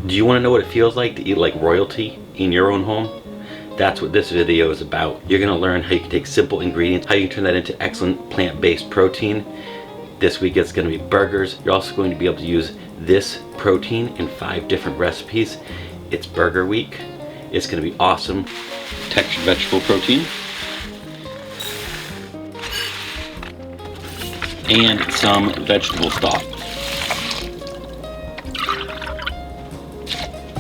Do you want to know what it feels like to eat like royalty in your own home? That's what this video is about. You're going to learn how you can take simple ingredients, how you can turn that into excellent plant-based protein. This week it's going to be burgers. You're also going to be able to use this protein in 5 different recipes. It's burger week. It's going to be awesome. Textured vegetable protein. And some vegetable stock.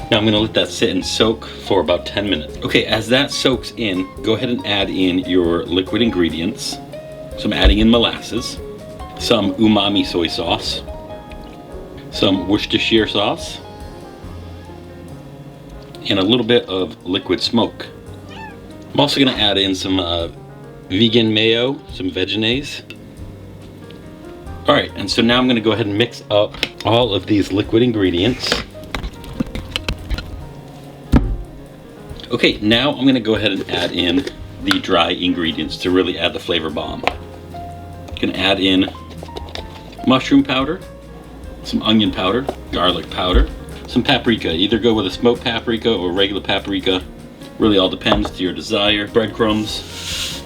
Now I'm going to let that sit and soak for about 10 minutes. Okay, as that soaks in, go ahead and add in your liquid ingredients. So I'm adding in molasses, some umami soy sauce, some Worcestershire sauce, and a little bit of liquid smoke. I'm also going to add in some vegan mayo, some Veggie. Alright, and so now I'm going to go ahead and mix up all of these liquid ingredients. Okay, now I'm going to go ahead and add in the dry ingredients to really add the flavor bomb. You can add in mushroom powder, some onion powder, garlic powder, some paprika. Either go with a smoked paprika or regular paprika. Really all depends to your desire. Breadcrumbs,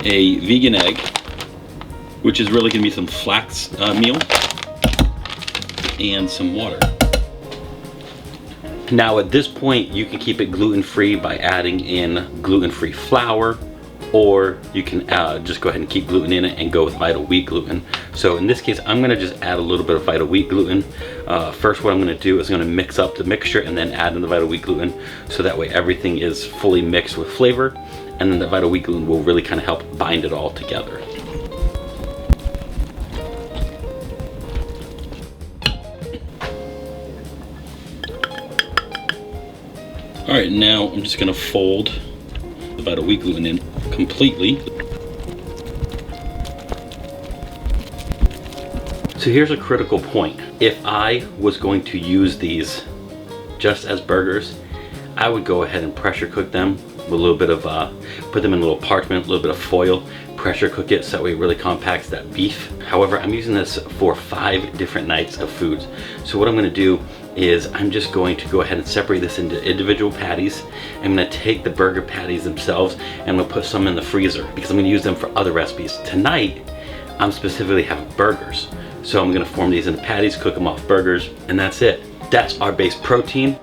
a vegan egg, which is really going to be some flax meal, and some water. Now at this point you can keep it gluten-free by adding in gluten-free flour, or you can just go ahead and keep gluten in it and go with vital wheat gluten. So in this case I'm going to just add a little bit of vital wheat gluten. First what I'm going to do is going to mix up the mixture and then add in the vital wheat gluten, so that way everything is fully mixed with flavor, and then the vital wheat gluten will really kind of help bind it all together. Alright, now I'm just going to fold the vital wheat gluten in completely. So here's a critical point. If I was going to use these just as burgers, I would go ahead and pressure cook them with a little bit of, put them in a little parchment, a little bit of foil, pressure cook it so that way it really compacts that beef. However, I'm using this for 5 different nights of foods. So what I'm going to do is I'm just going to go ahead and separate this into individual patties. I'm going to take the burger patties themselves and I'm going to put some in the freezer because I'm going to use them for other recipes. Tonight, I'm specifically having burgers. So I'm going to form these into patties, cook them off burgers, and that's it. That's our base protein.